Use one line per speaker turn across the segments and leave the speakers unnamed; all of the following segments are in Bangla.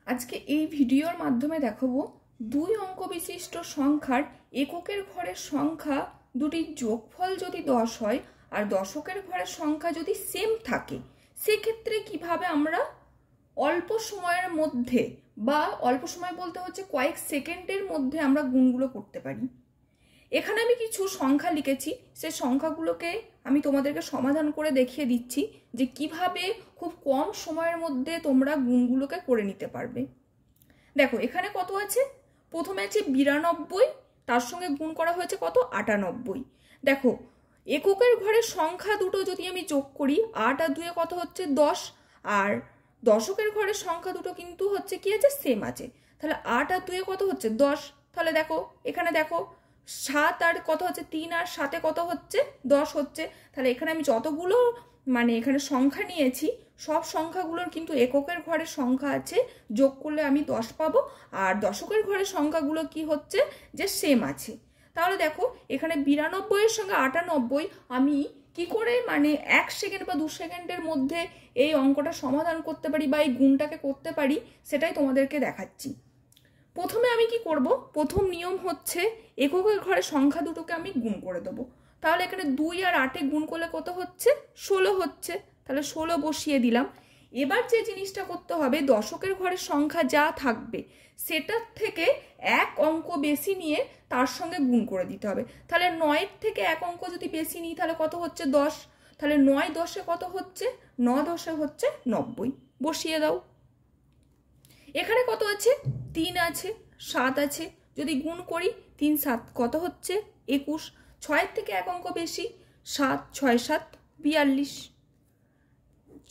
আজকে এই ভিডিওর মাধ্যমে দেখাবো দুই অঙ্ক বিশিষ্ট সংখ্যার এককের ঘরের সংখ্যা দুটির যোগফল যদি 10 হয় আর দশকের ঘরের সংখ্যা যদি সেম থাকে সেক্ষেত্রে কিভাবে আমরা অল্প সময়ের মধ্যে বা অল্প সময় বলতে হচ্ছে কয়েক সেকেন্ডের মধ্যে আমরা গুণগুলো করতে পারি। এখানে আমি কিছু সংখ্যা লিখেছি, সেই সংখ্যাগুলোকে আমি তোমাদেরকে সমাধান করে দেখিয়ে দিচ্ছি যে কিভাবে খুব কম সময়ের মধ্যে তোমরা গুণগুলোকে করে নিতে পারবে। দেখো এখানে কত আছে, প্রথমে আছে 92, তার সঙ্গে গুণ করা হয়েছে কত 98। দেখো এককের ঘরের সংখ্যা দুটো যদি আমি যোগ করি 8 আর 2 কত হচ্ছে 10, আর দশকের ঘরের সংখ্যা দুটো কিন্তু হচ্ছে কি আছে সেম আছে, তাহলে 8 আর 2 কত হচ্ছে 10। তাহলে দেখো এখানে দেখো 7 আর কত হচ্ছে 3 আর 7 কত হচ্ছে 10 হচ্ছে। তাহলে এখানে আমি যতগুলো এখানে সংখ্যা নিয়েছি সব সংখ্যাগুলোর কিন্তু এককের ঘরের সংখ্যা আছে, যোগ করলে আমি 10 পাবো, আর দশকের ঘরের সংখ্যাগুলো কি হচ্ছে যে সেম আছে। তাহলে দেখো এখানে 92 এর সঙ্গে 98 আমি কি করে 1 সেকেন্ড বা 2 সেকেন্ডের মধ্যে এই অঙ্কটা সমাধান করতে পারি বা এই গুণটাকে করতে পারি সেটাই তোমাদেরকে দেখাচ্ছি। প্রথমে আমি কি করব, প্রথম নিয়ম হচ্ছে এককের ঘরের সংখ্যা দুটোকে আমি গুণ করে দেবো। তাহলে এখানে 2 আর 8 গুণ করলে কত হচ্ছে 16 হচ্ছে, তাহলে 16 বসিয়ে দিলাম। এবার যে জিনিসটা করতে হবে, দশকের ঘরের সংখ্যা যা থাকবে সেটার থেকে এক অঙ্ক বেশি নিয়ে তার সঙ্গে গুণ করে দিতে হবে। তাহলে 9 থেকে এক অঙ্ক যদি বেশি নিই তাহলে কত হচ্ছে 10, তাহলে 9 10 কত হচ্ছে 9 10 হচ্ছে 90, বসিয়ে দাও। এখানে কত আছে 3 আছে 7 আছে, যদি গুণ করি 3 7 কত হচ্ছে 21, 6 থেকে এক অঙ্ক বেশি 7 6 7 42,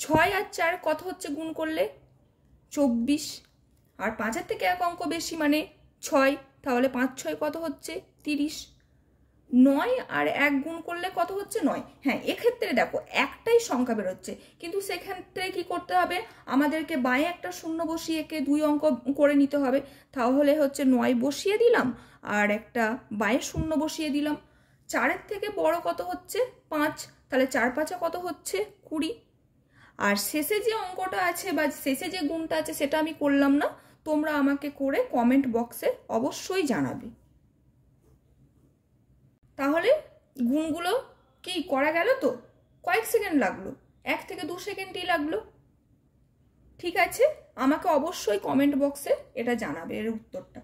6 আর 4 কত হচ্ছে গুণ করলে 24, আর 5 থেকে এক অঙ্ক বেশি 6, তাহলে 5 6 কত হচ্ছে 30, 9 আর 1 গুণ করলে কত হচ্ছে 9। হ্যাঁ, এক্ষেত্রে দেখো একটাই সংখ্যা বেরোচ্ছে, কিন্তু সেক্ষেত্রে কি করতে হবে, আমাদেরকে বাঁয়ে একটা শূন্য বসিয়ে একে 2 অঙ্ক করে নিতে হবে। তাহলে হচ্ছে 9 বসিয়ে দিলাম আর একটা বাঁয়ে শূন্য বসিয়ে দিলাম। 4 থেকে বড় কত হচ্ছে 5, তাহলে 4 5 কত হচ্ছে 20। আর শেষে যে অঙ্কটা আছে বা শেষে যে গুণটা আছে সেটা আমি করলাম না, তোমরা আমাকে করে কমেন্ট বক্সে অবশ্যই জানাবে। তাহলে গুণগুলো কি করা গেল, তো কয়েক সেকেন্ড লাগলো, 1 থেকে 2 সেকেন্ডই লাগলো। ঠিক আছে, আমাকে অবশ্যই কমেন্ট বক্সে এটা জানাবে এর উত্তরটা।